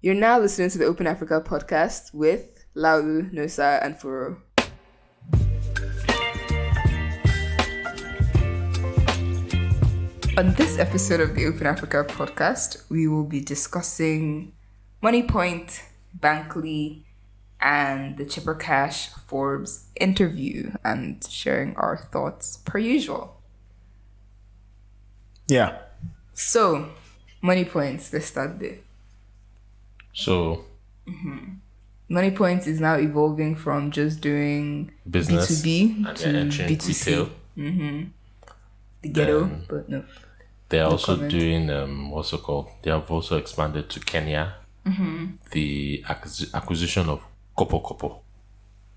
You're now listening to the Open Africa podcast with Laolu, Nosa, and Furo. On this episode of the Open Africa podcast, we will be discussing Moniepoint, Bankly, and the Chipper Cash Forbes interview and sharing our thoughts per usual. Yeah. So, Moniepoint, let's start there. So, Moniepoint is now evolving from just doing business B2B and to they're entering B2C. retail. The ghetto, but no. They're also comment. doing what's it called? They have also expanded to Kenya. The acquisition of Kopo Kopo.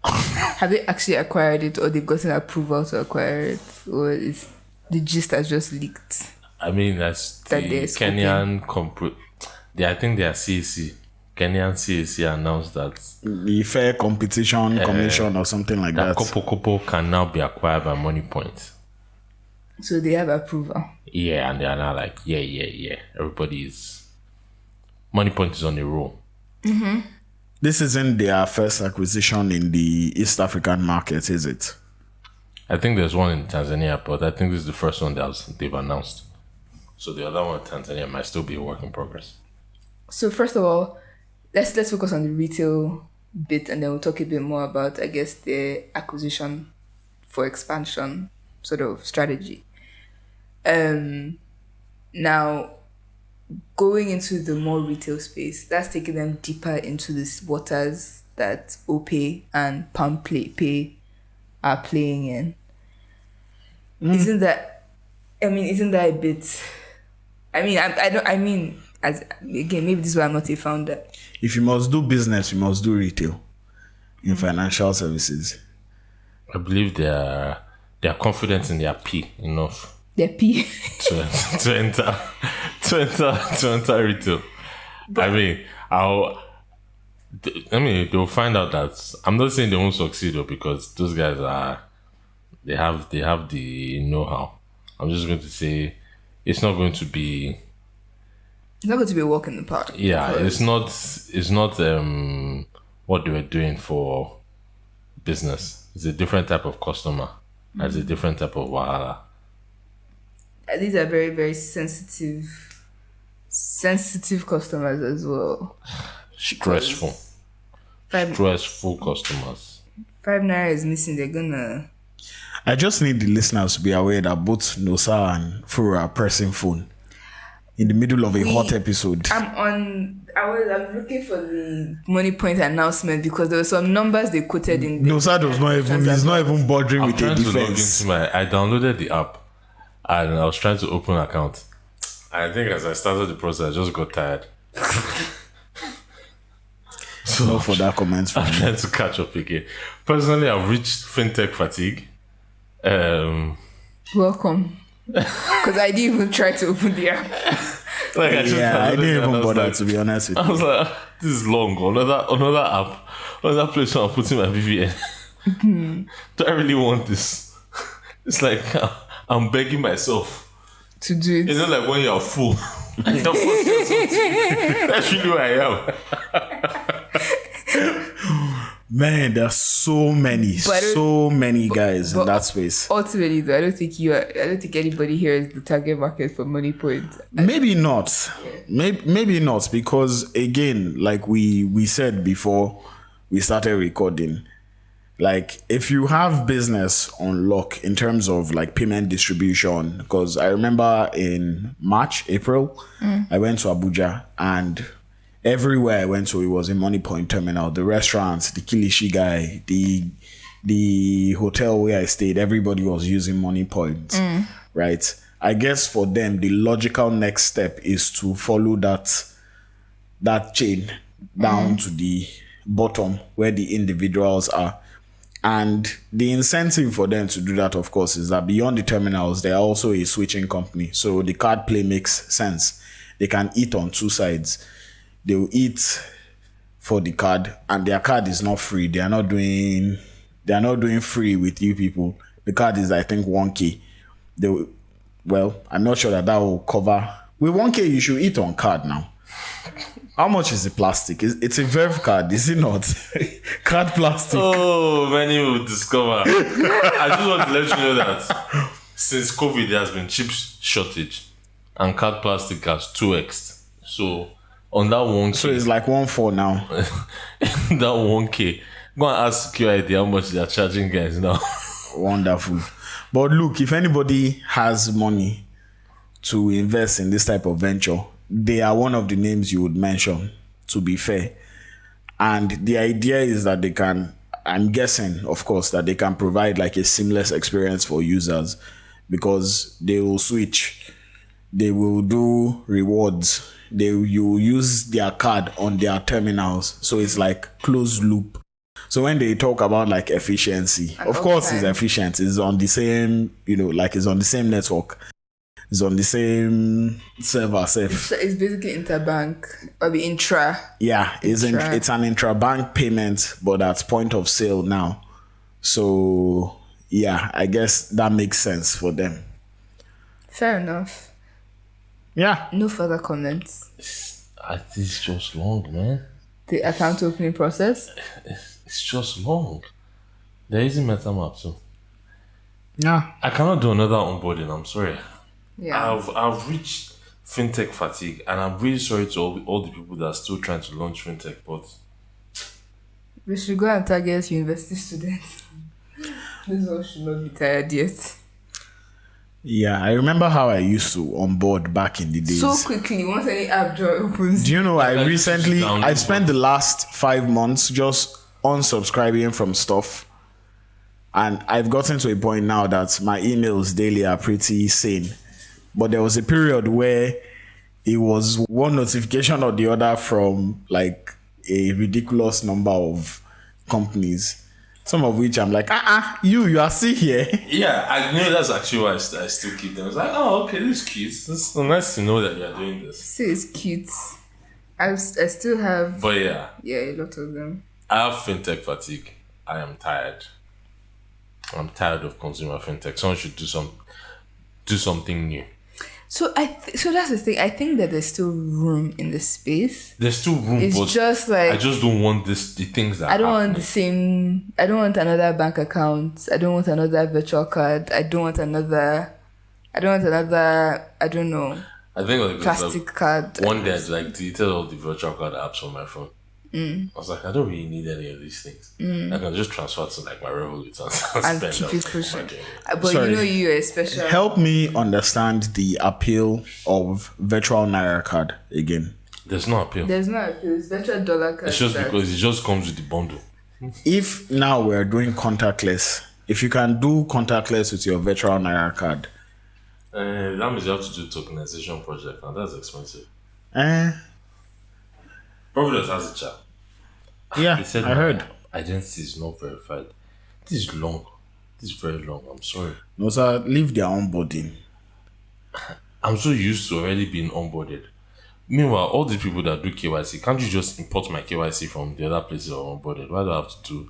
Have they actually acquired it, or they've gotten approval to acquire it, or is the gist has just leaked? I mean, that's That the they're scoping. Kenyan I think their CAC, Kenyan CAC announced that The Fair Competition Commission or something like that. Kopo Kopo can now be acquired by Moniepoint. So they have approval. Yeah, and they are now like, yeah. Everybody's Moniepoint is on the roll. This isn't their first acquisition in the East African market, is it? I think there's one in Tanzania, but I think this is the first one they've announced. So the other one in Tanzania might still be a work in progress. So first of all, let's focus on the retail bit, and then we'll talk a bit more about, I guess, the acquisition for expansion sort of strategy. Now, going into the more retail space, that's taking them deeper into these waters that Opay and Palm Pay are playing in. Isn't that a bit? As again, maybe this is why I'm not a founder. If you must do business, you must do retail in financial services. I believe they are confident in their P enough They're P. to enter retail. They'll find out that I'm not saying they won't succeed though, because those guys they have the know-how. I'm just going to say it's not going to be a walk in the park. Yeah, because it's not what they were doing for business. It's a different type of customer. It's a different type of wahala. these are very, very sensitive customers as well. Stressful customers. 5 naira is missing. They're gonna. I just need the listeners to be aware that both Nosa and Furo are pressing phone in the middle of a hot episode. I'm looking for the Moniepoint announcement because there were some numbers they quoted in. Nosa he's not even bothering I'm with a trying to log defense. into I downloaded the app and I was trying to open an account. I think as I started the process, I just got tired. No further comments from I'm me. trying to catch up again. Personally, I've reached fintech fatigue. Welcome. Because I didn't even try to open the app. I just Yeah, I downloaded it didn't and even was bother, like- to be honest with I you. was like, this is long. Another app, another place where I'm putting my VPN. Do I really want this? It's like I'm begging myself. To do it. You know, like when you're full. And you're forcing yourself to- That's really who I am. Man, there are so many guys in that space. Ultimately, though, I don't think anybody here is the target market for Moniepoint. Maybe not. Maybe not, because again, like we said before we started recording, like if you have business on lock in terms of like payment distribution, because I remember in April, I went to Abuja, and everywhere I went to, it was a Moniepoint terminal. The restaurants, the Kilishi guy, the hotel where I stayed, everybody was using Moniepoint, right? I guess for them, the logical next step is to follow that chain down to the bottom where the individuals are. And the incentive for them to do that, of course, is that beyond the terminals, they are also a switching company. So the card play makes sense. They can eat on two sides. They will eat for the card, and their card is not free. They are not doing free with you people. The card is, I think, 1K. I'm not sure that will cover. With 1K, you should eat on card now. How much is the plastic? It's a Verve card, is it not? Card plastic. Oh, many will discover. I just want to let you know that since COVID, there has been chip shortage and card plastic has 2x. So on that 1K, So it's like 1.4 now. that 1K, go and ask security how much they are charging guys now. Wonderful. But look, if anybody has money to invest in this type of venture, they are one of the names you would mention, to be fair. And the idea is that they can, I'm guessing, of course, that they can provide like a seamless experience for users because they will switch. They will do rewards. You will use their card on their terminals. So it's like closed loop. So when they talk about like efficiency, of course it's efficient. It's on the same, like it's on the same network. It's on the same server. It's basically interbank or the intra. Yeah, it's an intra-bank payment, but that's point of sale now. So yeah, I guess that makes sense for them. Fair enough. Yeah. No further comments. It's just long, man. The account opening process? It's just long. There isn't MetaMask too. Yeah. I cannot do another onboarding, I'm sorry. Yeah. I've reached fintech fatigue, and I'm really sorry to all the people that are still trying to launch fintech, but We should go and target university students. This one should not be tired yet. Yeah, I remember how I used to onboard back in the days. So quickly, once any app door opens. Do you know, I I spent the last 5 months just unsubscribing from stuff. And I've gotten to a point now that my emails daily are pretty sane. But there was a period where it was one notification or the other from like a ridiculous number of companies. Some of which I'm like, you are still here. yeah, I know that's actually why I still keep them. It's like, oh, okay, this is cute. It's nice to know that you're doing this. See, it's cute. I still have. But yeah, a lot of them. I have fintech fatigue. I am tired. I'm tired of consumer fintech. Someone should do something new. So so that's the thing. I think that there's still room in the space. There's still room, It's but just like I just don't want the things that I don't happen. want the same. I don't want another bank account. I don't want another virtual card. I don't want another. I don't know. I think like, Plastic card. One day I like deleted all the virtual card apps on my phone. I was like, I don't really need any of these things. I can just transfer to like my Revolut and And spend keep it on pushing. my journey. But Sorry. you're a special. Help me understand the appeal of virtual Naira card again. There's no appeal. There's no appeal. It's virtual dollar card. It's just because it just comes with the bundle. If now we're doing contactless, if you can do contactless with your virtual Naira card, That means you have to do tokenization project, and that's expensive. Providence has a chat. yeah, They said I heard. identity is not verified. This is long. This is very long. I'm sorry. Nosa, leave their onboarding. I'm so used to already being onboarded. Meanwhile, all the people that do KYC, can't you just import my KYC from the other places that are onboarded? Why do I have to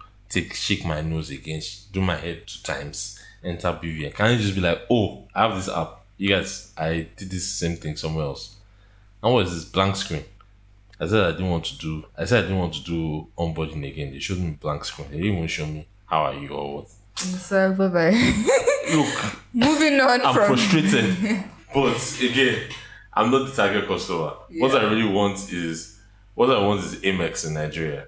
shake my nose again, do my head 2 times, enter BVN? Can't you just be like, oh, I have this app. You guys, I did this same thing somewhere else. And what is this blank screen? I said I didn't want to do onboarding again. They showed me blank screen. They didn't even show me how are you or what. So bye bye. Look, Moving on I'm from. frustrated. But again, I'm not the target customer. What I really want is Amex in Nigeria.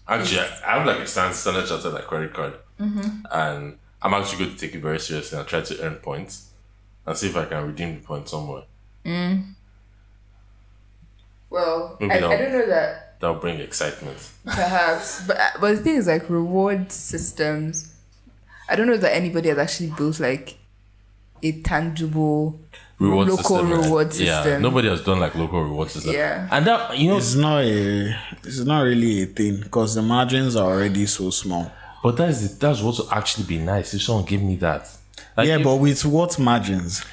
Actually, I have like a Standard Chartered like credit card, and I'm actually going to take it very seriously and try to earn points and see if I can redeem the points somewhere. Well, Maybe I don't know that. That'll bring excitement. Perhaps, but the thing is, like, reward systems. I don't know that anybody has actually built like a tangible local system, right? reward system. Yeah, nobody has done like local reward system. Yeah. And that It's not really a thing because the margins are already so small. but that's what would actually be nice if someone gave me that. Like Yeah, if- but with what margins?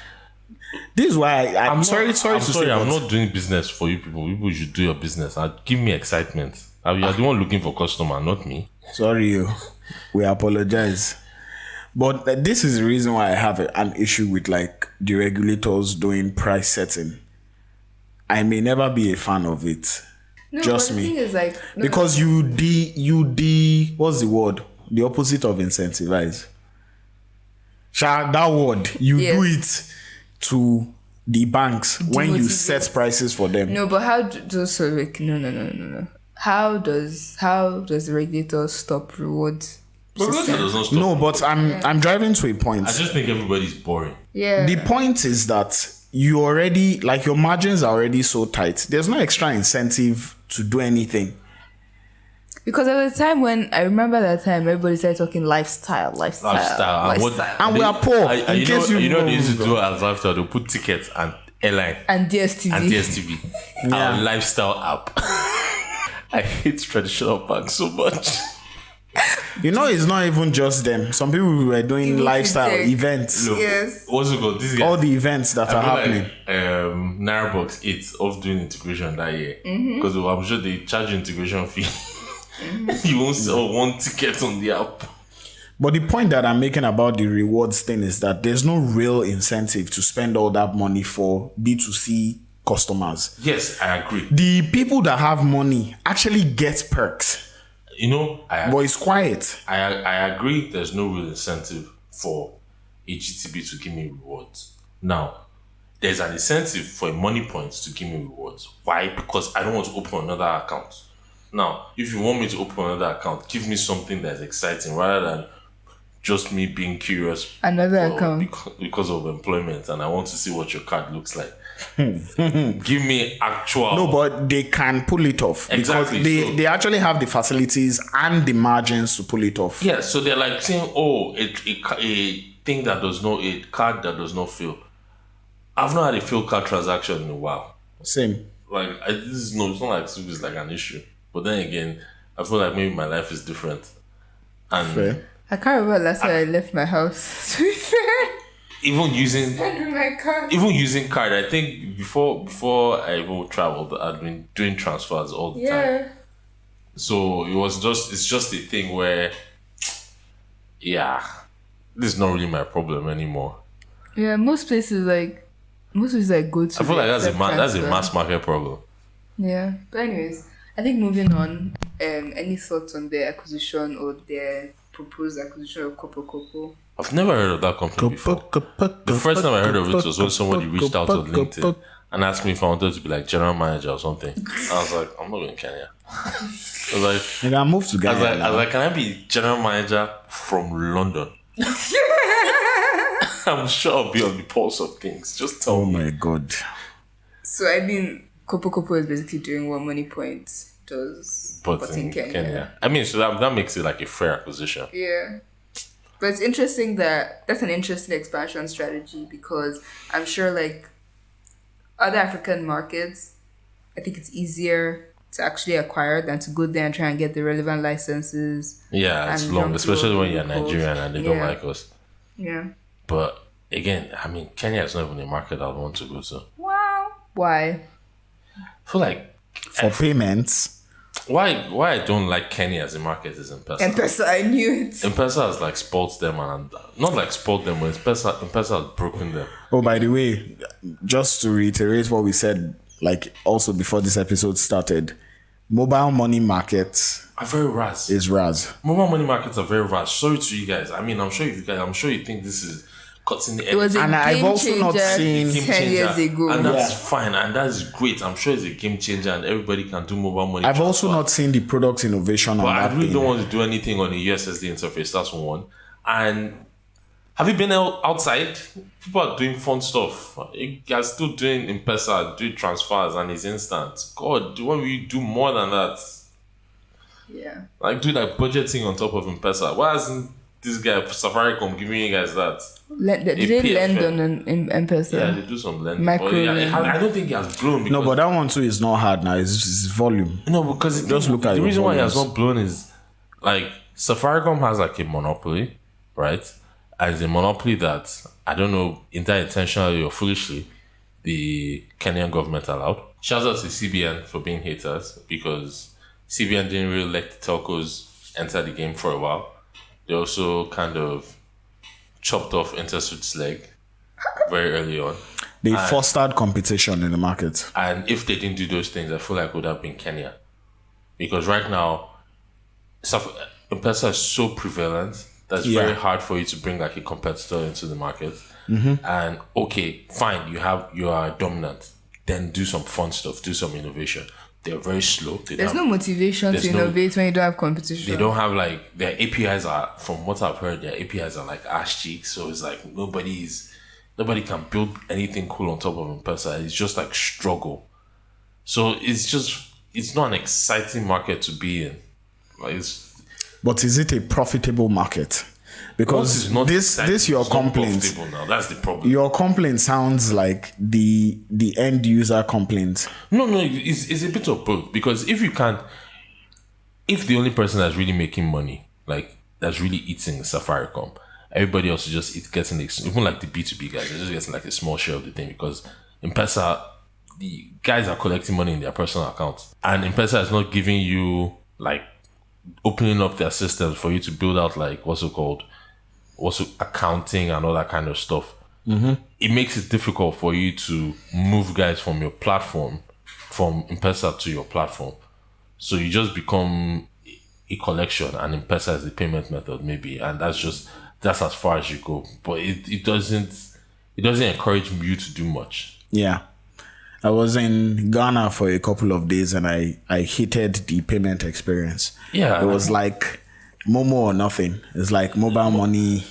This is why I'm sorry to say, I'm but not doing business for you people. People should do your business. Give me excitement. You're the one looking for customer, not me. sorry, we apologize. But this is the reason why I have an issue with like the regulators doing price setting. I may never be a fan of it. No, Just but the me. thing is like Because what's the word? The opposite of incentivize. That word, you Yes. do it to the banks when you Demotivate. set prices for them. no, but how does no. How does the regulator stop rewards? But that system? does not stop. No, but I'm driving to a point. I just think everybody's boring. Yeah. The point is that you already, like, your margins are already so tight. There's no extra incentive to do anything. Because there was a time when I remember that time everybody started talking lifestyle. And what- And we are poor. In you case know, you they used to know. do as lifestyle. They put tickets and airline and DSTV. and DSTV. Our lifestyle app. I hate traditional banks so much. You know, it's not even just them. Some people were doing Even lifestyle fintech. events. Look, Yes. what's it called? This guy. All the events that are happening. Nairabox 8 of doing integration that year. Because I'm sure they charge you integration fee. You won't sell one ticket on the app. But the point that I'm making about the rewards thing is that there's no real incentive to spend all that money for B2C customers. Yes, I agree. The people that have money actually get perks, You know, but it's quiet. I agree there's no real incentive for a GTB to give me rewards. Now, there's an incentive for a Moniepoint to give me rewards. Why? Because I don't want to open another account. Now, if you want me to open another account, give me something that's exciting rather than just me being curious. Another account. Because of employment and I want to see what your card looks like. Give me actual. No, but they can pull it off. Exactly, Because so- they actually have the facilities and the margins to pull it off. Yeah, so they're like saying, oh, a thing that does not, a card that does not fail. I've not had a failed card transaction in a while. Same. Like, it's not like it's like an issue. But then again, I feel like maybe my life is different. And Fair. I can't remember last time I left my house. To be fair. even using My car. card, I think before I even traveled, I'd been doing transfers all the time. Yeah. So it's just a thing where, yeah, this is not really my problem anymore. Yeah, most places I go to. I feel like that's accept a transfer. mass market problem. Yeah. But anyways, I think moving on, any thoughts on their acquisition or their proposed acquisition of Kopo Kopo? I've never heard of that company before. The first time I heard of it was when somebody reached out on LinkedIn and asked me if I wanted to be like general manager or something. I was like, I'm not going to Kenya. I was like, Nigga, I moved to Ghana. I was like, can I be general manager from London? I'm sure I'll be on the pulse of things. Just tell Oh me. my god. So I mean, Kopo Kopo is basically doing what Moniepoint does, But in Kenya. I mean, so that makes it like a fair acquisition. Yeah. But it's interesting that's an interesting expansion strategy because I'm sure like other African markets, I think it's easier to actually acquire than to go there and try and get the relevant licenses. Yeah, it's And long, jump especially through when you're loopholes. Nigerian and they don't Yeah. like us. Yeah. But again, I mean, Kenya is not even a market I would want to go to. Wow. Why? I feel like For payments. why I don't like Kenya as a market is M-Pesa. M-Pesa, I knew it. M-Pesa has like spoiled them and not like spoiled them, but M-Pesa has broken them. Oh, by the way, just to reiterate what we said, like also before this episode started, mobile money markets Are very ras. is Raz. Mobile money markets are very ras. Sorry to you guys. I mean, I'm sure you think this is cutting the edge. It was a And I've game also not changer seen- 10 years ago. and that's Yeah. fine, and that's great. I'm sure it's a game changer, and everybody can do mobile money. I've also transfer. not seen the product innovation on But I that really thing. don't want to do anything on a USSD interface. That's one. And have you been outside? People are doing fun stuff. You guys still doing M-Pesa, doing transfers, and it's instant. God, when will you do more than that? Yeah. Like do like budgeting on top of M-Pesa. Why hasn't this guy Safaricom giving you guys that? Did they PFM. lend on an M-Pesa? Yeah, they do some lending. Micro But yeah, lending. I don't think he has blown. No, Because, but that one too is not hard now. It's volume. no, because Just look at the your reason why he has volumes. not blown is like Safaricom has like a monopoly, right? As a monopoly that I don't know, either intentionally or foolishly, the Kenyan government allowed. Shout out to CBN for being haters because CBN didn't really let the telcos enter the game for a while. They also kind of chopped off InterSwitch's leg very early on. They fostered competition in the market. And if they didn't do those things, I feel like it would have been Kenya. Because right now, M-Pesa is so prevalent that's very hard for you to bring like a competitor into the market. And okay, fine, you are dominant. Then do some fun stuff, do some innovation. They're very slow. There's no motivation to innovate when you don't have competition. They don't have like their APIs are, from what I've heard, their APIs are like ass cheeks. So it's like nobody can build anything cool on top of M-Pesa. It's just like struggle. So it's not an exciting market to be in. Like but is it a profitable market? Because this your complaint. Now. That's the problem. Your complaint sounds like the end user complaint. No, it's a bit of both. Because if the only person that's really making money, like that's really eating Safaricom, everybody else is just getting even like the B2B guys, they're just getting like a small share of the thing because M-Pesa, the guys are collecting money in their personal accounts, and M-Pesa is not giving you like opening up their systems for you to build out like what's accounting and all that kind of stuff. It makes it difficult for you to move guys from your platform, from M-Pesa to your platform. So you just become a collection, and M-Pesa is the payment method maybe, and that's as far as you go. But it doesn't encourage you to do much. Yeah. I was in Ghana for a couple of days and I hated the payment experience. Yeah. It was like Momo or nothing. It's like mobile money,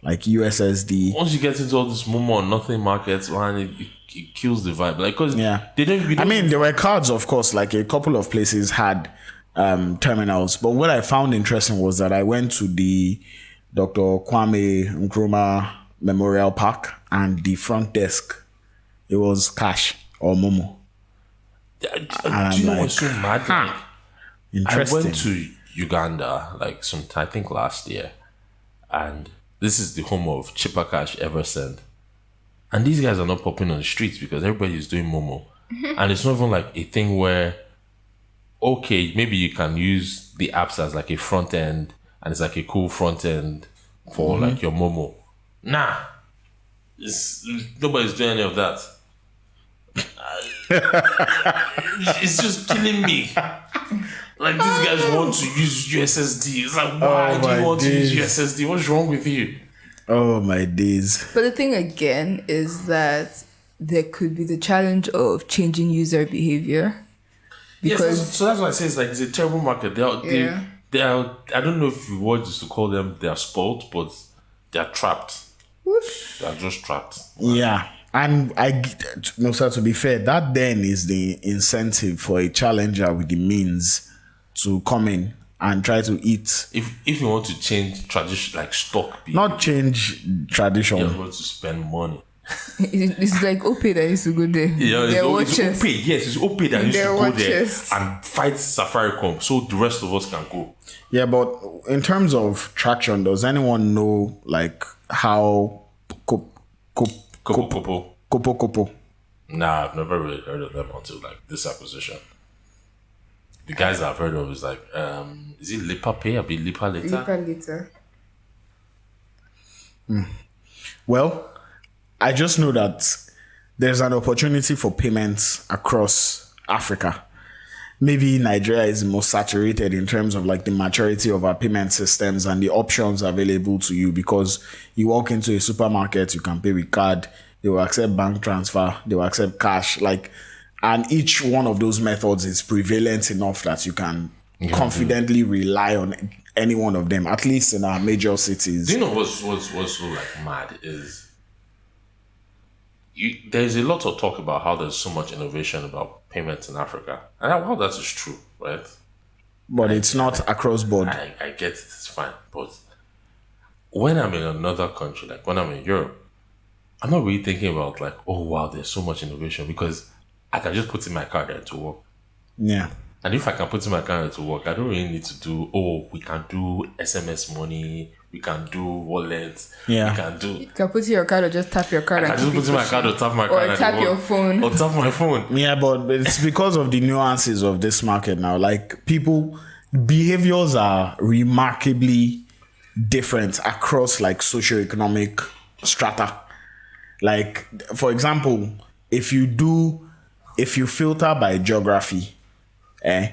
like USSD. Once you get into all this Momo or nothing markets, man, it kills the vibe. Like, cause they don't. There were cards, of course. Like a couple of places had terminals, but what I found interesting was that I went to the Dr. Kwame Nkrumah Memorial Park, and the front desk, it was cash or Momo. Do you know what's so mad? Interesting. I went to Uganda I think last year, and this is the home of cheaper cash ever sent. And these guys are not popping on the streets because everybody is doing Momo. And it's not even like a thing where, okay, maybe you can use the apps as like a front end, and it's like a cool front end for like your Momo. Nah, nobody's doing any of that. It's just killing me. Like, these guys want to use USSD. It's like, why do you want to use USSD? What's wrong with you? Oh my days. But the thing again is that there could be the challenge of changing user behavior. Because so that's why I say it's a terrible market. They are, I don't know if the word is to call them, they are spoiled, but they are trapped. They are just trapped. Yeah. And Nosa, to be fair, that then is the incentive for a challenger with the means to come in and try to eat. If you want to change tradition, like stock behavior, not change tradition. You're going to spend money. It's like OP that used to go there. Yeah, it's OP. Yes, it's OP that used to go there and fight Safaricom so the rest of us can go. Yeah, but in terms of traction, does anyone know like how Kopo Kopo? Kopo Kopo? Nah, I've never really heard of them until like this acquisition. The guys that I've heard of is like, is it Lipa Pay? I'll be Lipa Later. Lipa Later. Well, I just know that there's an opportunity for payments across Africa. Maybe Nigeria is most saturated in terms of like the maturity of our payment systems and the options available to you, because you walk into a supermarket, you can pay with card, they will accept bank transfer, they will accept cash, and each one of those methods is prevalent enough that you can confidently rely on any one of them, at least in our major cities. Do you know what's so like mad is there's a lot of talk about how there's so much innovation about payments in Africa. And while that is true, right? But it's not across board. I get it, it's fine. But when I'm in another country, like when I'm in Europe, I'm not really thinking about like, oh wow, there's so much innovation, because I can just put in my card there to work. Yeah. And if I can put in my card there to work, I don't really need to do, we can do SMS money, we can do wallets, yeah. You can put in your card or just tap your card. I just put in my card or tap my card. Or tap your phone. Or tap my phone. Yeah, but it's because of the nuances of this market now. Like, people, behaviors are remarkably different across like socioeconomic strata. Like, for example, if you filter by geography, eh?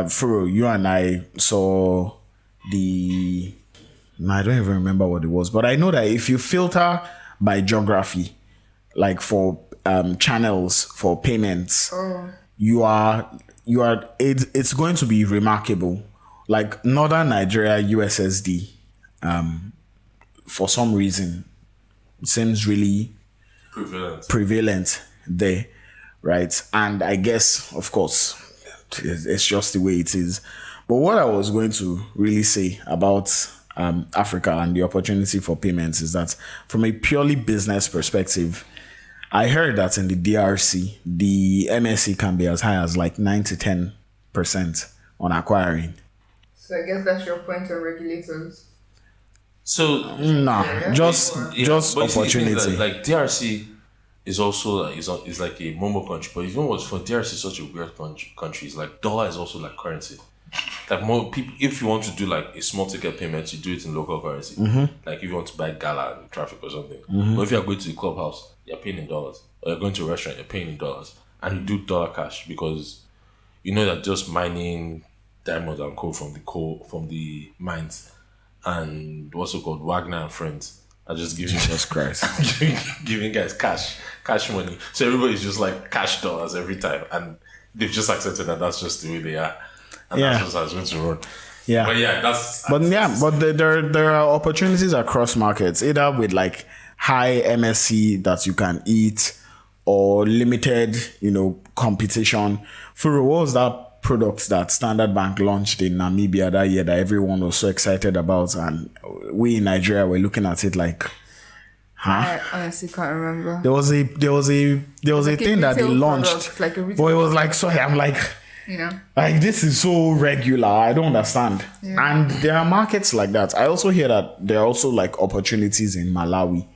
Furo, you and I saw the. No, I don't even remember what it was, but I know that if you filter by geography, like for channels for payments, it's going to be remarkable. Like Northern Nigeria USSD, for some reason, seems really prevalent there, right? And I guess, of course, it's just the way it is. But what I was going to really say about Africa and the opportunity for payments is that from a purely business perspective, I heard that in the DRC, the MSC can be as high as like 9 to 10% on acquiring. So I guess that's your point on regulators. So Nah, just but you see, the thing is opportunity. that, like DRC is also like is like a Momo country, but even what's for DRC is such a weird country. It's like dollar is also like currency. Like more people, if you want to do like a small ticket payment, you do it in local currency. Like if you want to buy gala in traffic or something. But if you're going to the clubhouse, you're paying in dollars. Or you're going to a restaurant, you're paying in dollars. And you do dollar cash because you know that just mining diamonds and coal from the mines and what's it called, Wagner and friends are just giving Jesus Christ. giving guys cash money. So everybody's just like cash dollars every time, and they've just accepted that that's just the way they are, and Yeah. that's just how it's going to run. Yeah. But yeah, that's But there are opportunities across markets, either with like high MSC that you can eat or limited, competition. Furo, what was that product that Standard Bank launched in Namibia that year that everyone was so excited about, and we in Nigeria were looking at it like, I honestly can't remember. There was a Like a thing that they retail launched, product, like a retail but it was like, sorry, I'm like, Yeah. like this is so regular. I don't understand. And there are markets like that. I also hear that there are also like opportunities in Malawi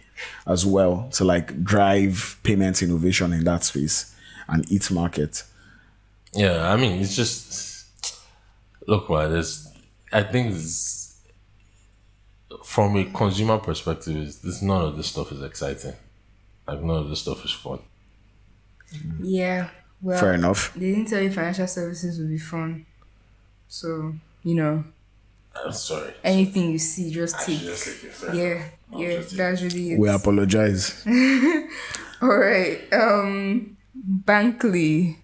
as well to like drive payment innovation in that space and its market. yeah. I mean, it's just look, man. I think from a consumer perspective, none of this stuff is exciting. Like none of this stuff is fun. Yeah. Well, Fair enough. They didn't tell you financial services would be fun. So, I'm sorry. anything you see, just I should take. just take it fair. Yeah. I'll Yeah. just take That's really it. We apologize. All right. Bankly.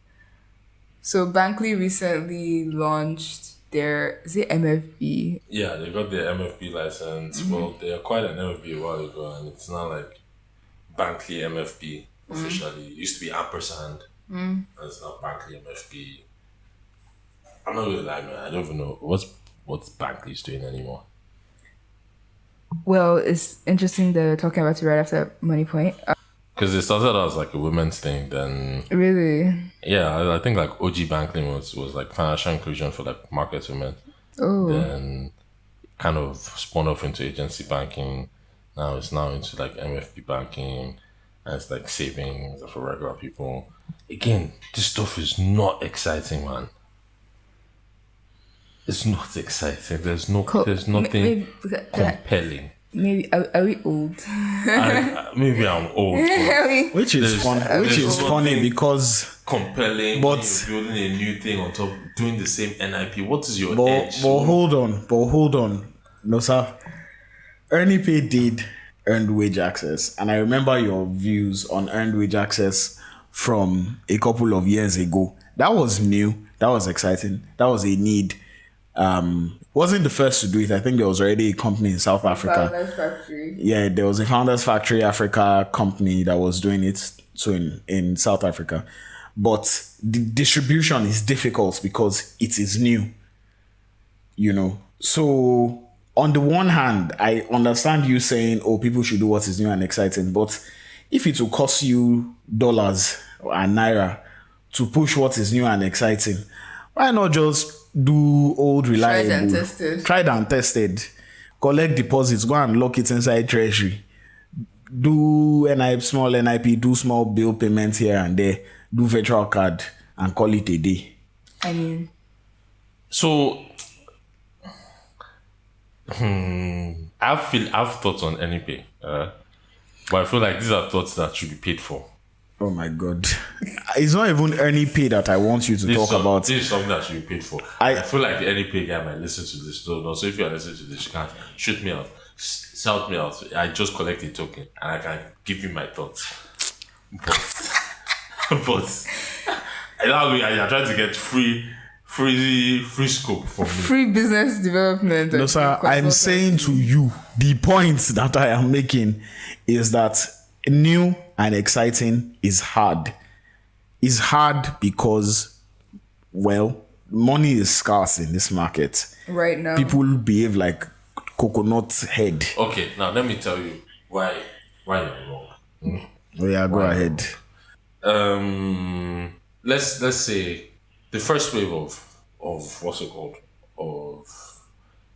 So Bankly recently launched is it MFB? Yeah, they got their MFB license. Well, they acquired an MFB a while ago, and it's now like Bankly MFB officially. It used to be ampersand, and it's now Bankly MFB. I'm not gonna lie, man. I don't even know what's Bankly's doing anymore. Well, it's interesting that we're talking about it right after Moniepoint. Because it started out as like a women's thing, then Really? yeah, I think like OG Banking was like financial inclusion for like market women. Oh. Then kind of spun off into agency banking. Now it's now into like MFB banking, and it's like savings for regular people. Again, this stuff is not exciting, man. It's not exciting. There's nothing Maybe, compelling. maybe are we old? Maybe I'm old. But Which is There's- fun. Which there's is funny nothing because compelling, But- but you're building a new thing on top, doing the same NIP. What is your but edge? hold on. No sir. Ernie Pay did earned wage access, and I remember your views on earned wage access from a couple of years ago. That was new. That was exciting. That was a need. Wasn't the first to do it. I think there was already a company in South Africa. Founders Factory. Yeah, there was a Founders Factory Africa company that was doing it so in South Africa. But the distribution is difficult because it is new. So on the one hand, I understand you saying, oh, people should do what is new and exciting. But if it will cost you dollars and naira to push what is new and exciting, why not just do old reliable, tried and tested, collect deposits, go and lock it inside treasury, do small NIP, do small bill payments here and there, do virtual card and call it a day. I mean, So, I've thoughts on NEP. But I feel like these are thoughts that should be paid for. Oh my God. It's not even any pay that I want you to talk about. This is something that should be paid for. I feel like the any pay guy might listen to this. No, so if you are listening to this, you can shoot me out. Shout me out. I just collect a token and I can give you my thoughts. But I'm trying to get free scope from me. Free business development. No, sir, I'm saying to you, the point that I am making is that new and exciting is hard. It's hard because, well, money is scarce in this market. Right now. People behave like coconut head. Okay, now let me tell you why you're wrong. Oh yeah, go ahead. Let's say the first wave of what's it called? Of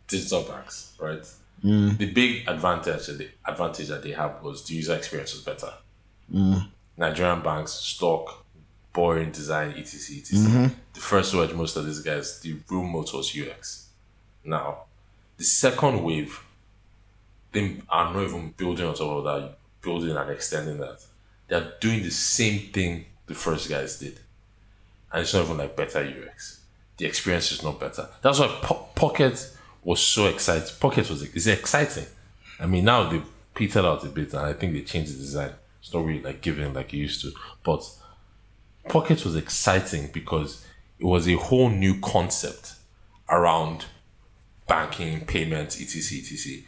digital banks, right? The big advantage that they have was the user experience was better. Nigerian banks, stock, boring design, etc. etc. The first word, most of these guys, the real motor was UX. Now, the second wave, they are not even building on top of that, building and extending that. They're doing the same thing the first guys did. And it's not even like better UX. The experience is not better. That's why Pocket was so exciting. Pocket is exciting. I mean, now they petered out a bit and I think they changed the design. It's not really like giving like it used to. But Pocket was exciting because it was a whole new concept around banking, payments, etc. etc.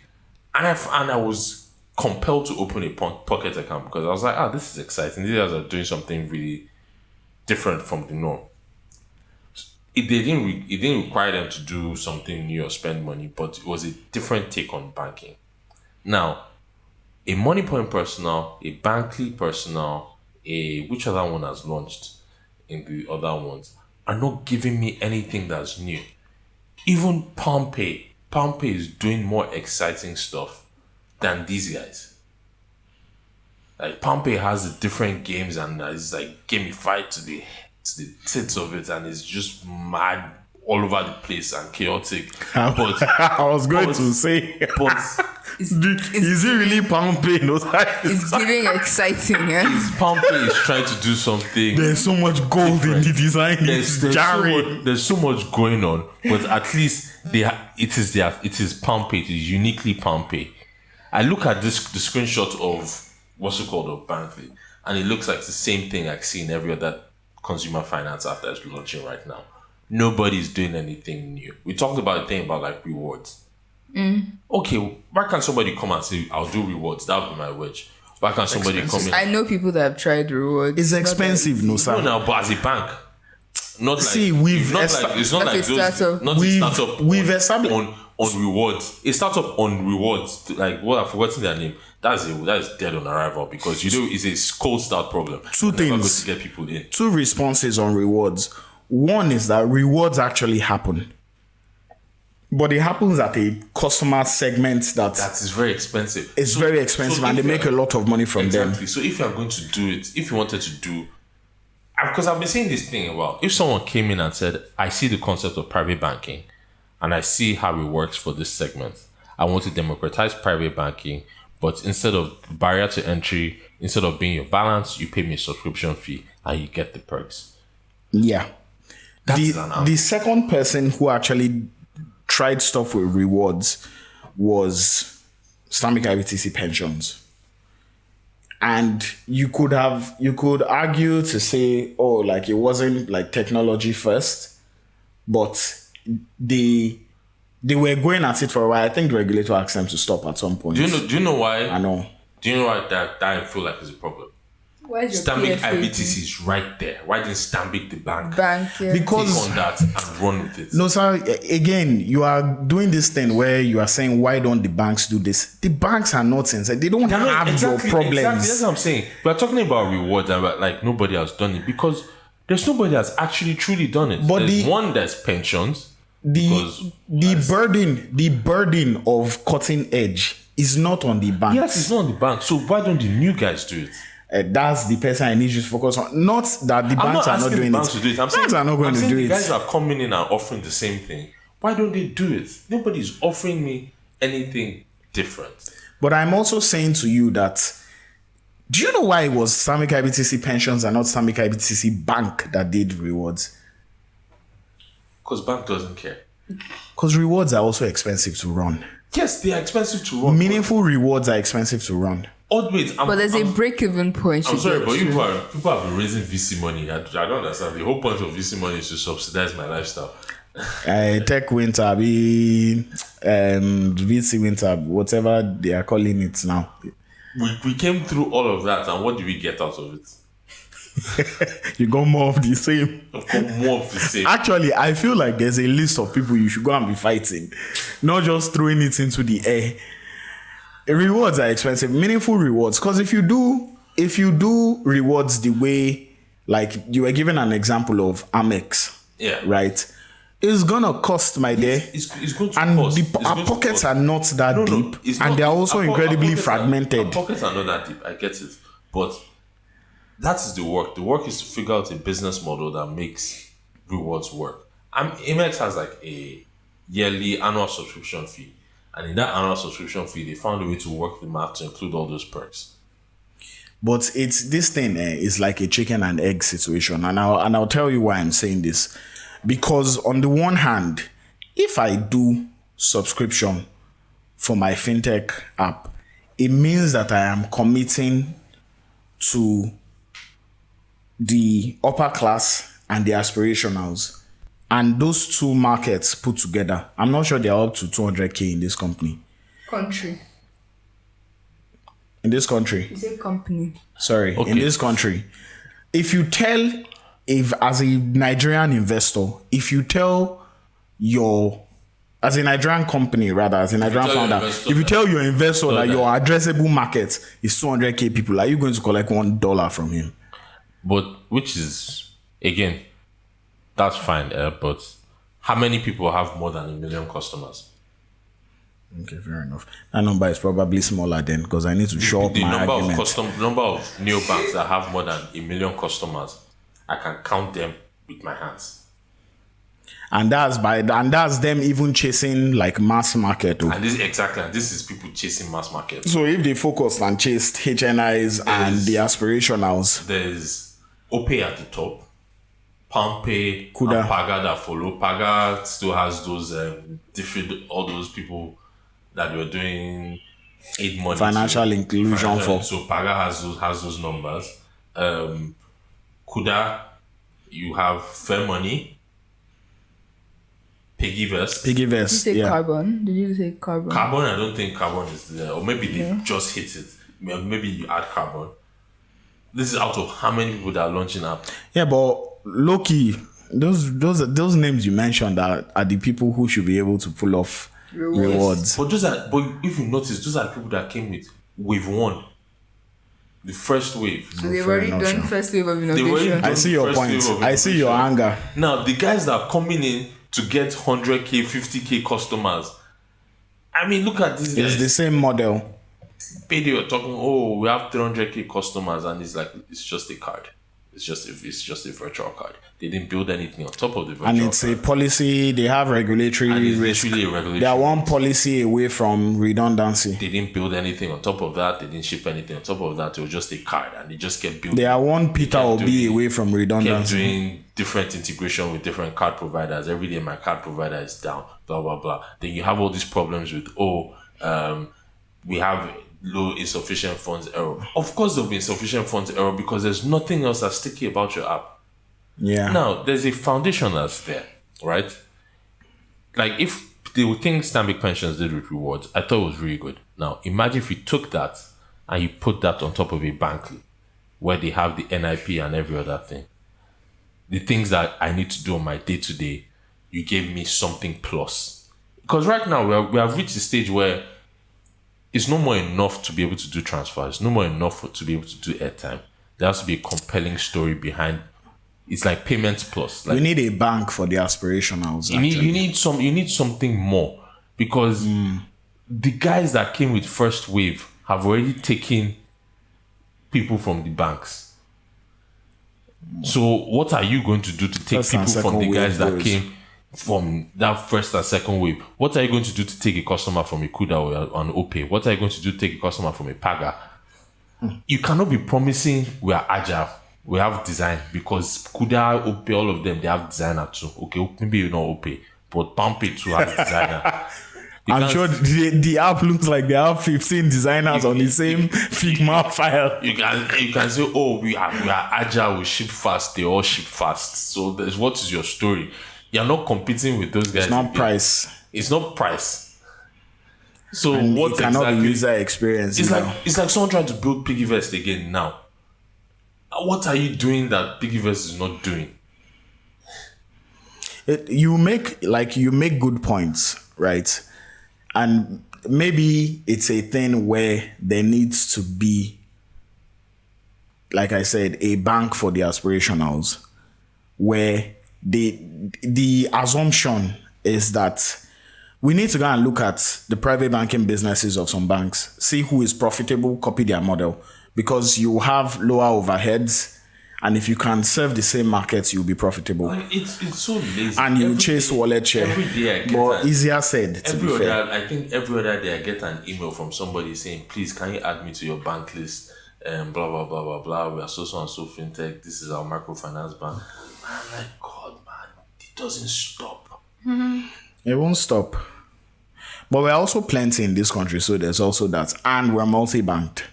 And I was compelled to open a Pocket account because I was like, this is exciting. These guys are doing something really different from the norm. It didn't require them to do something new or spend money, but it was a different take on banking. Now, a Moniepoint personal, a Bankly personal, which other one has launched in the other ones, are not giving me anything that's new. Even Palmpay is doing more exciting stuff than these guys. Like Palmpay has the different games and it's like gamified to the tits of it, and it's just mad all over the place and chaotic. But I was going to say, but is it really Palmpay? No, it's giving exciting. Yeah? Palmpay is trying to do something. There's so much gold in the design. There's so much going on, but at least it is Palmpay. It is uniquely Palmpay. I look at the screenshot of what's it called, of Bankly, and it looks like the same thing I see in every other consumer finance app that's launching right now. Nobody's doing anything new. We talked about a thing about like rewards. Okay, why can't somebody come and say, I'll do rewards? That would be my wedge. Why can't somebody come in? I know people that have tried rewards. It's expensive, Nosa. No, now, but as a bank, not like see, we've established on rewards. A startup on rewards, like what I've forgotten their name. That is dead on arrival because it's a cold start problem. Two things to get people in. Two responses on rewards. One is that rewards actually happen, but it happens at a customer segment that is very expensive. It's very expensive, and they make a lot of money from them. So if you are going to do it, if you wanted to do, because I've been saying this thing about, if someone came in and said, I see the concept of private banking and I see how it works for this segment. I want to democratize private banking, but instead of barrier to entry, instead of being your balance, you pay me a subscription fee and you get the perks. Yeah. The second person who actually tried stuff with rewards was Stanbic IBTC Pensions. And you could argue to say, like it wasn't like technology first, but they were going at it for a while. I think the regulator asked them to stop at some point. Do you know why? I know. Do you know why that I feel like is a problem? Why is Stanbic IBTC is right there. Why didn't Stanbic the bank yeah. Because take on that and run with it? No, sir. Again, you are doing this thing where you are saying, why don't the banks do this? The banks are not inside. They don't have your problems. Exactly, that's what I'm saying. We're talking about rewards and like nobody has done it because there's nobody that's actually truly done it. But there's one that's pensions. The burden of cutting edge is not on the banks. Yes, it's not on the bank. So why don't the new guys do it? That's the person I need you to focus on. Not that the banks are not doing it. I'm saying banks are not going to do it. The guys are coming in and offering the same thing. Why don't they do it? Nobody's offering me anything different. But I'm also saying to you that Do you know why it was Stanbic IBTC Pensions and not Stanbic IBTC Bank that did rewards? Because bank doesn't care. Because rewards are also expensive to run. Yes, they are expensive to run. Meaningful rewards are expensive to run. Odd wait, But there's a break-even point. I'm you sorry, get but to. people have been raising VC money. I don't understand. The whole point of VC money is to subsidize my lifestyle. Tech winter, be VC winter, whatever they are calling it now. We came through all of that, and what did we get out of it? You got more of the same. Of course, more of the same. Actually, I feel like there's a list of people you should go and be fighting, not just throwing it into the air. Rewards are expensive, meaningful rewards. Because if you do rewards the way, like you were given an example of Amex, Yeah. right? It's gonna cost, my dear. It's going to And cost. our pockets are not that deep, it's and not. they are also Our incredibly pockets fragmented. Our pockets are not that deep. I get it, but that is the work. The work is to figure out a business model that makes rewards work. Amex has like a yearly annual subscription fee, and in that annual subscription fee, they found a way to work the math to include all those perks. But it's this thing is like a chicken and egg situation, and I'll tell you why I'm saying this. Because on the one hand, if I do subscription for my fintech app, it means that I am committing to the upper class and the aspirationals. And those two markets put together, I'm not sure they're up to 200K in this company. Country. In this country. You say company. Sorry, Okay. in this country. If as a Nigerian investor, if you tell as a Nigerian company, rather, as a Nigerian tell your founder, investor if you tell your investor that that- your addressable market is 200K people, are you going to collect $1 from him? But which is again, that's fine. But how many people have more than 1 million customers? Okay, fair enough. That number is probably smaller then, because I need to show up The my number argument. number of neobanks that have more than 1 million customers, I can count them with my hands. And that's them even chasing like mass market. Oh. And this is people chasing mass market. So if they focused and chased HNIs and the aspirationals, There's OPay at the top, PalmPay, Kuda. and Paga that follow. Paga still has those different, all those people that were doing aid money, financial inclusion for. So Paga has those numbers. Kuda, you have Fair Money, Piggyverse. Did you Piggyverse, say yeah. carbon? Did you say carbon? Carbon, I don't think Carbon is there, or maybe they just hit it. Maybe you add Carbon. This is out of how many people that are launching app. Yeah, but low-key, those names you mentioned are the people who should be able to pull off rewards. But if you notice, those are the people that came with wave one, the first wave. They've already enough, done Sean. first wave of already innovation. done- I see your First point. wave of I see your innovation. anger. Now the guys that are coming in to get 100K, 50K customers. I mean, look at these It's guys. the same model. Payday were talking, oh, we have 300K customers, and it's like it's just a card. It's just a virtual card. They didn't build anything on top of the virtual And it's card. a policy, they have regulatory And it's risk. literally a regulatory They are one policy away from redundancy. They didn't build anything on top of that. They didn't ship anything on top of that. It was just a card, and they just kept building. They are one Peter kept Obi doing- away from Kept redundancy. doing different integration with different card providers. Every day my card provider is down. Blah blah blah. Then you have all these problems with we have low insufficient funds error. Of course there'll be insufficient funds error because there's nothing else that's sticky about your app. Yeah. Now, there's a foundation that's there, right? Like, if the thing Stanbic Pensions did with rewards, I thought it was really good. Now, imagine if you took that and you put that on top of a Bankly, where they have the NIP and every other thing. The things that I need to do on my day-to-day, you gave me something plus. Because right now, we have reached a stage where it's no more enough to be able to do transfers. No more enough to be able to do airtime. There has to be a compelling story behind. It's like payments plus. Like We need a bank for the aspirationals. you need something more, because the guys that came with first wave have already taken people from the banks. So what are you going to do to take First and people from second the guys wave that goes. came from that first and second wave? What are you going to do to take a customer from a Kuda or an OPay? What are you going to do to take a customer from a Paga? You cannot be promising we are agile, we have design, because Kuda, OP, all of them, they have designer too. Okay, maybe you know OP, but Pampe too has designer. You I'm can't- sure the app looks like they have 15 designers on the same Figma file. you can say, oh, we are agile, we ship fast, they all ship fast. So that's what is your story? You're not competing with those guys. It's not price. It's not price. So And what it cannot exactly? be user experience. It's either. like someone trying to build Piggyverse again now. What are you doing that Piggyverse is not doing? You make good points, right? And maybe it's a thing where there needs to be, like I said, a bank for the aspirationals, where the assumption is that we need to go and look at the private banking businesses of some banks, see who is profitable, copy their model, because you have lower overheads, and if you can serve the same markets, you'll be profitable. Like, it's so lazy. And you Every chase day- wallet share. Every day I get But easier said, to be every fair. other, I think every other day I get an email from somebody saying, please, can you add me to your bank list? And blah, blah, blah, blah, blah. We are so and so fintech. This is our microfinance bank. I'm like, God, man, it doesn't stop. It won't stop. But we're also plenty in this country, so there's also that. And we're multi-banked.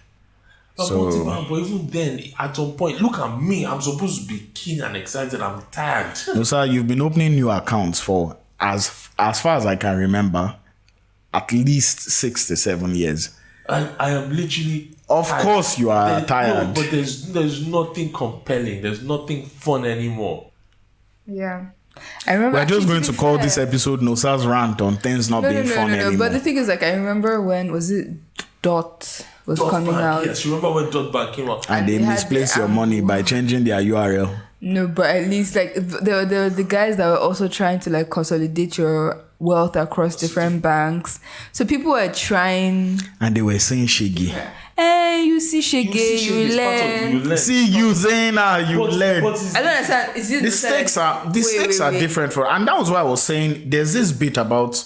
But even then, at some point, look at me. I'm supposed to be keen and excited. I'm tired. Nosa, you've been opening new accounts for, as far as I can remember, at least 6 to 7 years. I am literally. Of tired. course you are tired. No, but there's nothing compelling. There's nothing fun anymore. Yeah. I remember. We're just actually, going to call this episode Nosa's rant on things not being fun anymore. But the thing is, like, I remember when was it Dot was Dot coming Bank, out. yes, you remember when Dot Bank came out? And they They had misplaced the your money by changing their URL. No, but at least like there were the guys that were also trying to like consolidate your wealth across different banks. So people were trying. And they were saying shiggy. Hey, you see Shege, you learn. See you saying you learn. I don't understand. Is it The stakes are wait. different for, and that was why I was saying there's this bit about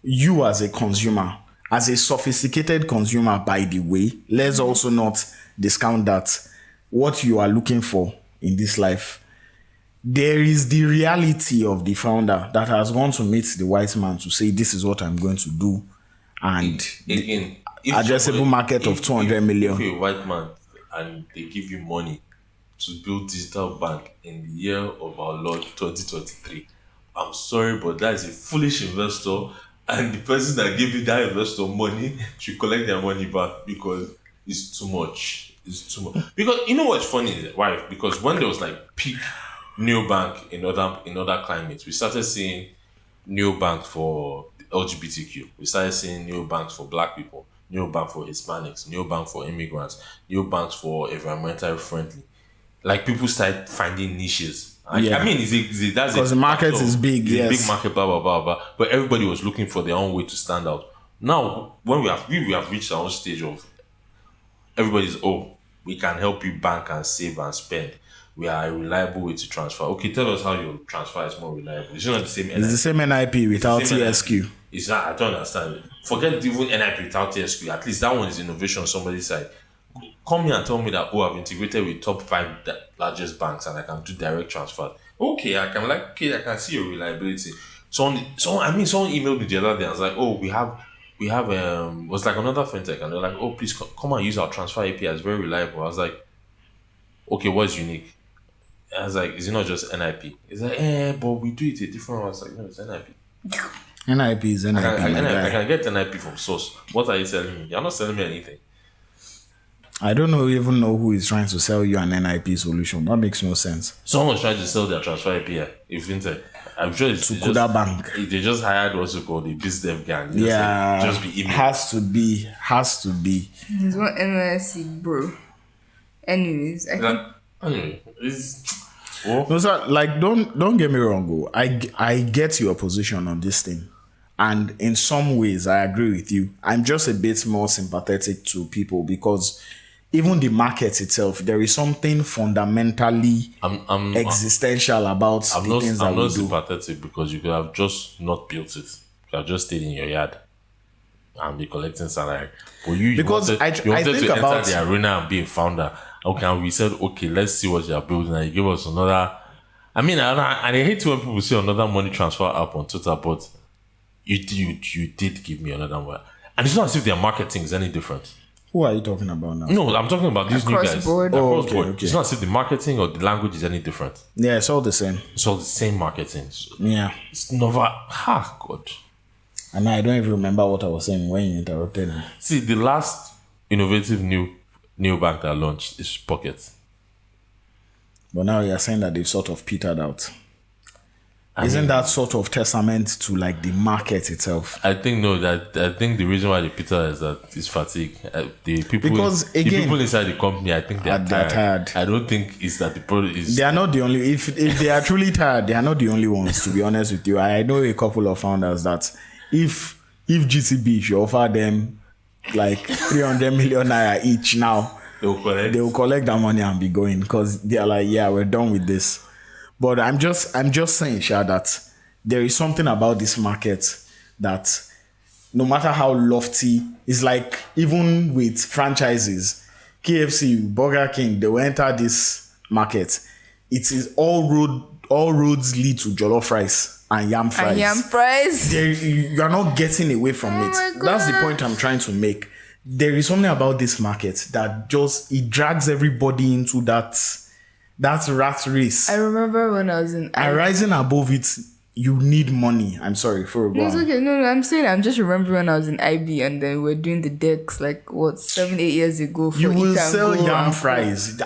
you as a consumer, as a sophisticated consumer, by the way. Let's also not discount that what you are looking for in this life. There is the reality of the founder that has gone to meet the white man to say, this is what I'm going to do. And Again, addressable market of 200 million. If you're a white man and they give you money to build digital bank in the year of our Lord 2023, I'm sorry, but that is a foolish investor, and the person that gave you that investor money should collect their money back, because it's too much. It's too much. Because you know what's funny is why? Because when there was like peak neobank in other climates, we started seeing neobank for LGBTQ. We started seeing neobanks for Black people, neobank for Hispanics, neobank for immigrants, neobanks for environmentally friendly. Like people started finding niches. Yeah. I mean, that's Because the market factor. is big, It's a yes. big market, blah blah blah blah. But everybody was looking for their own way to stand out. Now, when we have reached our own stage of everybody's, we can help you bank and save and spend. We are a reliable way to transfer. Okay, tell us how your transfer is more reliable. It's not the same. It's the same NIP without It's the same TSQ. NIP. It's not. I don't understand. Forget even NIP without TSQ. At least that one is innovation on somebody's side. Come here and tell me that I've integrated with top 5 largest banks and I can do direct transfer. Okay, I can see your reliability. Someone emailed me the other day and was like, we have was like another fintech, and they're like, please come and use our transfer API. It's very reliable. I was like, okay, what's unique? I was like, is it not just NIP? It's like, but we do it a different way. I was like, no, it's NIP. NIP is NIP, I my guy. can get NIP from source. What are you selling me? You're not selling me anything. I don't even know who is trying to sell you an NIP solution. That makes no sense. Someone was trying to sell their transfer API. If fintech, I'm sure it's To Kuda Bank. They just hired what's it called, the biz dev gang. They Yeah, just be email. has to be. There's one NYC, bro. Anyways, I think Anyway, it's No, sir, like don't get me wrong, go. I get your position on this thing, and in some ways I agree with you. I'm just a bit more sympathetic to people because even the market itself, there is something fundamentally I'm existential about the things that I'm we not do. sympathetic, because you could have just not built it. You could have just stayed in your yard. and be collecting salary. But you Because wanted, you I wanted think to enter about the arena and be a founder. Okay, and we said, okay, let's see what you're building. And you give us another. I mean, I hate when people say another money transfer app on Twitter, but you did give me another one. And it's not as if their marketing is any different. who are you talking about now? No, I'm talking about these new Across guys. board. Oh, Across okay, board. okay. It's not as if the marketing or the language is any different. Yeah, it's all the same. It's all the same marketing. Yeah. It's never. God. And I don't even remember what I was saying when you interrupted me. See, the last innovative new bank that launched is Pocket. But now you're saying that they've sort of petered out. Isn't that sort of testament to like the market itself? I think I think the reason why they peter is that it's fatigue. The people Because, the again, people inside the company, I think they're tired. I don't think it's that the product is. They are not the only. If they are truly tired, they are not the only ones. To be honest with you, I know a couple of founders that if GCB should offer them like 300 million naira each now, they will collect that money and be going because they are like, yeah, we're done with this. But I'm just saying, Sha, that there is something about this market that no matter how lofty, it's like even with franchises, KFC, Burger King, they will enter this market. It is all roads lead to jollof rice and yam fries. And yam fries. You are not getting away from it. my God. That's the point I'm trying to make. There is something about this market that just it drags everybody into that rat race. I remember when I was in. And rising above it, you need money. I'm sorry for No, it's okay. No, I'm saying I'm just remembering when I was in IB and then we're doing the decks like 7-8 years ago. For You will Eat and sell Go yam and- fries.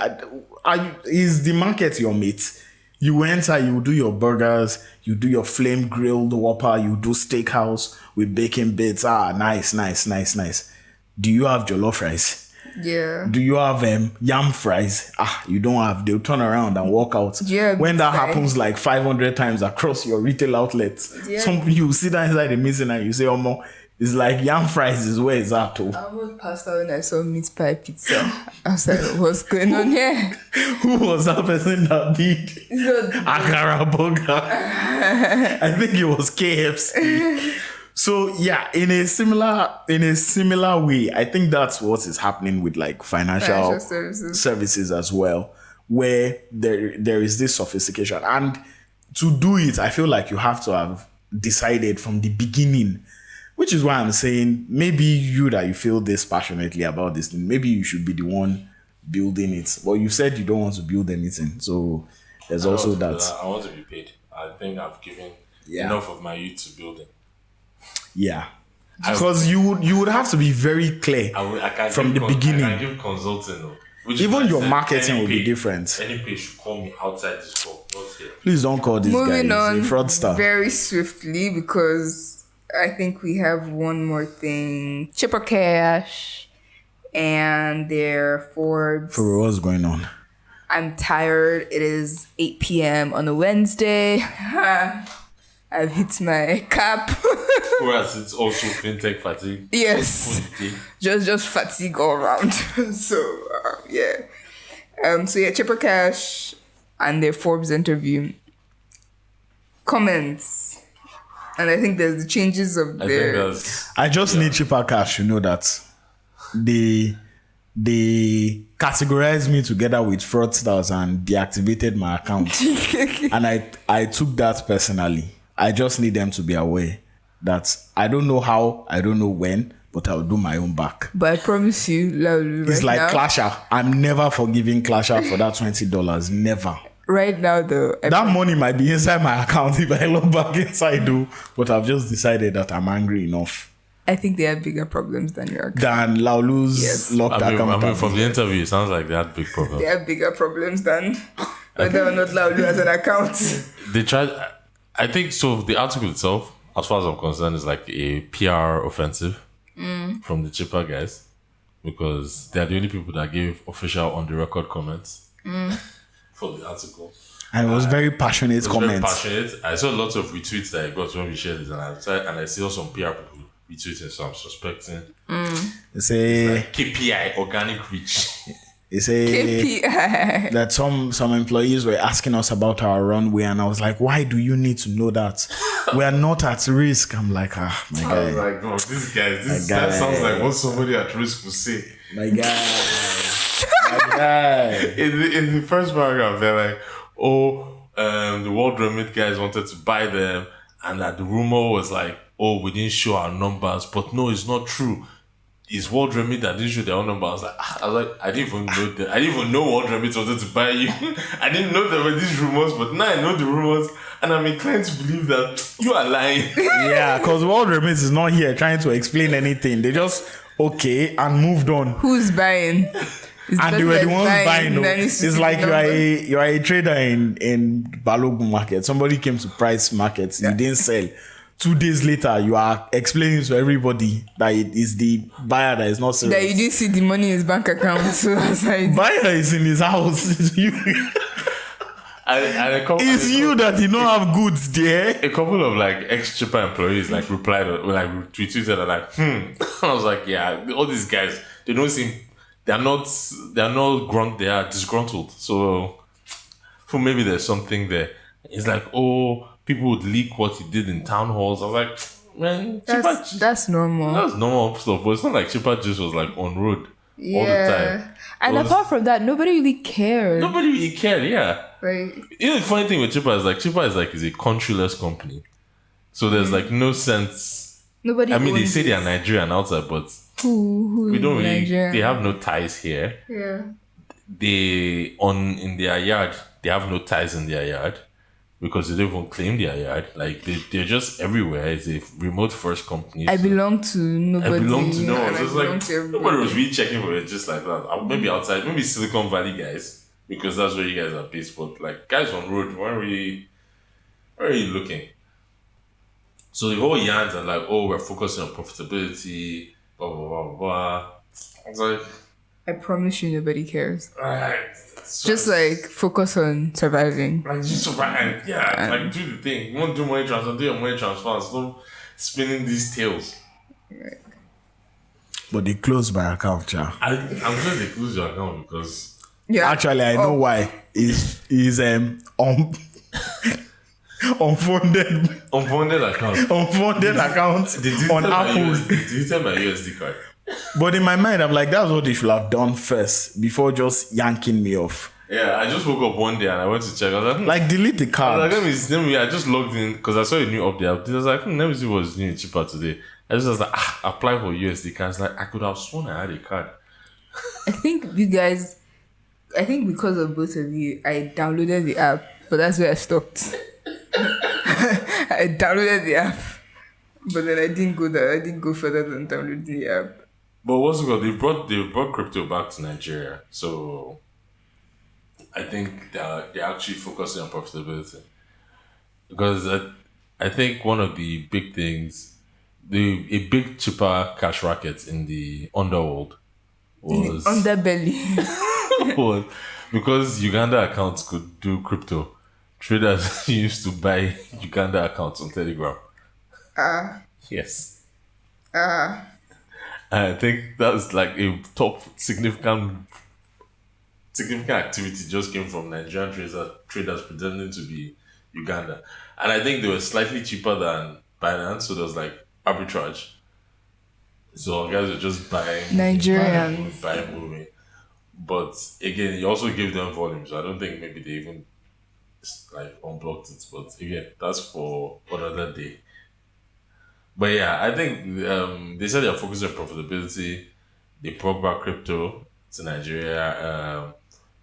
Is the market your mate? You enter, you do your burgers, you do your flame grilled Whopper, you do steakhouse with bacon bits. Nice. Do you have jollof rice? Yeah. Do you have yam fries? You don't have. They'll turn around and walk out. Yeah, when that fine. happens like 500 times across your retail outlets, Yeah. you sit down inside the meeting and you say, "Omo, it's like yam fries is where it's at." Oh. I almost passed out when I saw meat pie pizza. I was like, what's going on here? Who was that person that did So, Akara Burger? I think it was KFC. So yeah, in a similar way, I think that's what is happening with like financial services as well, where there is this sophistication. And to do it, I feel like you have to have decided from the beginning, which is why I'm saying maybe you feel this passionately about this thing, maybe you should be the one building it. But you said you don't want to build anything, so there's also that. I want to be paid. I think I've given Yeah. enough of my youth to building. Yeah. Because you would have to be very clear I can from give the beginning. I can give consulting. Though, which Even is your I said, marketing any will be pay- different. Any pay should call me outside this call, not here. Please don't call this guy. moving on He's a fraudster. very swiftly because I think we have one more thing. Chipper Cash and their Forbes. For what's going on? I'm tired. It is 8 p.m. on a Wednesday. I've hit my cap. Whereas it's also fintech fatigue. Yes. Just fatigue all around. So Chipper Cash and their Forbes interview comments, and I think there's the changes of I their. think that's I just need cheaper cash. You know that they categorized me together with fraudsters and deactivated my account, and I took that personally. I just need them to be aware that I don't know how, I don't know when, but I'll do my own back. But I promise you, Laolu, It's right like now, Clasher. I'm never forgiving Clasher for that $20. Never. right now though, That money might be inside my account if I log back inside, though. But I've just decided that I'm angry enough I think they have bigger problems than your account. than Laolu's Yes. locked account. from the interview, it sounds like they had big problems. They have bigger problems than whether or not Laolu has an account. They tried. I think so. The article itself, as far as I'm concerned, is like a PR offensive from the cheaper guys because they are the only people that gave official on the record comments for the article. And it was very passionate It was comments. very passionate. I saw lots of retweets that I got when we shared this, and I saw some PR people retweeting. So I'm suspecting They say, like KPI organic reach. they say KPI. that some employees were asking us about our runway, and I was like, why do you need to know that? we are not at risk. I'm like, my I was guy, like, oh, these guys, guy. that sounds like what somebody at risk would say. my guy, my guy. In the first paragraph, they're like, the World Remit guys wanted to buy them, and that the rumor was like, oh, we didn't show our numbers, but no, it's not true. It's World Remit that didn't show their own number. I was like, I didn't even know that. I didn't even know World Remit wanted to buy you. I didn't know there were these rumors, but now I know the rumors, and I'm inclined to believe that you are lying. Yeah, because World Remit is not here trying to explain anything. They just okay and moved on. Who's buying? And they were the ones buying. No. then It's like you are a trader in Balogun market. Somebody came to price markets. You didn't sell. 2 days later, you are explaining to everybody that it is the buyer that is not serious. That you didn't see the money in his bank account. So I was like, Buyer is in his house. It's you. It's you that did not have goods there. A couple of like ex-Chipper employees like replied or like retweeted and like, I was like, yeah, all these guys, they don't seem, they're not they are disgruntled. So maybe there's something there. It's like, oh, people would leak what he did in town halls. I was like, man, that's normal. That's normal stuff, but it's not like Chipper just was like on road all the time. And apart from that, nobody really cared. Nobody really cared, yeah. Like, the funny thing with Chipper is a countryless company. So there's like no sense. Nobody. I mean, they say they are Nigerian outside, but who we don't really. Nigerian? They have no ties here. Yeah. In their yard, they have no ties in their yard because they don't even claim their yard. Like they're just everywhere. It's a remote first company. I belong to nobody. I belong to no one. And So I it's belong like to nobody was really checking for it just like that. Maybe outside, maybe Silicon Valley guys, because that's where you guys are based. But like guys on road weren't really looking. So the whole yarns are like, oh, we're focusing on profitability, blah blah blah blah. I was like, I promise you, nobody cares. so Just like focus on surviving. like you survive, yeah. Like do the thing. You want to do money transfer? Do your money transfer. Stop spinning these tales. But they closed my account, cha. I'm sure they close your account because Yeah. Actually, I know why. Is unfunded account on Apple. Did you tell my USD card? But in my mind, I'm like, that's what they should have done first before just yanking me off. Yeah, I just woke up one day and I went to check. I was like, Like, delete the I card. was like, let me. I just logged in because I saw a new update. I was like, let me see what's new and cheaper today. I just was like, apply for USD cards. Like, I could have sworn I had a card. I think because of both of you, I downloaded the app, but that's where I stopped. I downloaded the app, but then I didn't go there. I didn't go further than downloading the app. But what's it called? They brought crypto back to Nigeria, so I think they're actually focusing on profitability because I think one of the big things, a big cheaper cash racket in the underworld was Underbelly. was because Uganda accounts could do crypto. Traders used to buy Uganda accounts on Telegram. Yes. I think that's like a top significant activity just came from Nigerian traders pretending to be Uganda. And I think they were slightly cheaper than Binance, so there was like arbitrage. So guys were just buying Nigerians. moving. But again, you also give them volume, so I don't think maybe they even like unblocked it. But again, that's for another day. But yeah, I think they said they're focusing on profitability. They brought back crypto to Nigeria.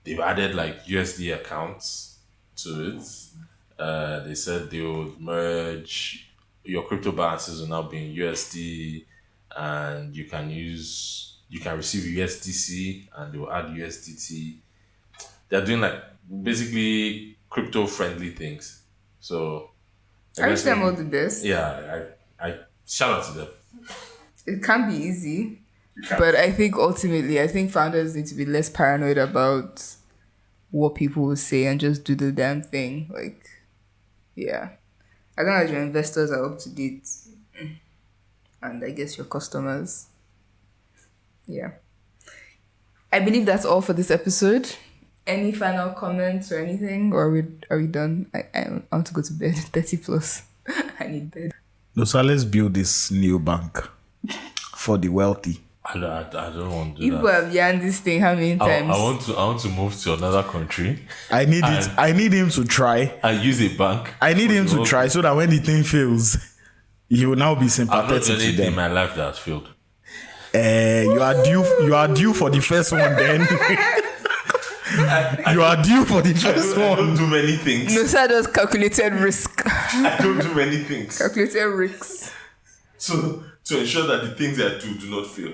They've added like USD accounts to it. They said they would merge your crypto balances will now be in USD, and you can receive USDC, and they will add USDT. They're doing like basically crypto friendly things. So I wish them all the best. Yeah, I shout out to them. It can't be easy, but I think ultimately, founders need to be less paranoid about what people will say and just do the damn thing. Like, yeah, as long as your investors are up to date, and I guess your customers. Yeah, I believe that's all for this episode. Any final comments or anything, or are we done? I want to go to bed. 30 plus. I need bed. So let's build this new bank for the wealthy. I don't want to do People that. have yarned this thing how many I times? want to move to another country I need it. I need him to try. and use a bank. I need him to try so that when the thing fails, you will now be I've not sympathetic done to anything in them. my life that has failed. You are due. You are due for the first one. Then you are due for the first I one. don't do many things. Nosa does calculated risk. I don't do many things. Calculated risks. So to ensure that the things I do not fail.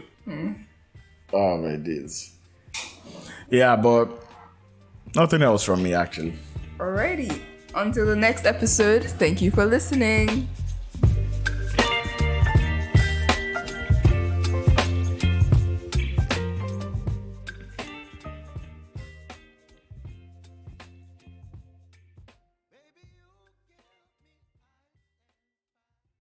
Oh my days. Yeah, but nothing else from me actually. Alrighty. Until the next episode, thank you for listening.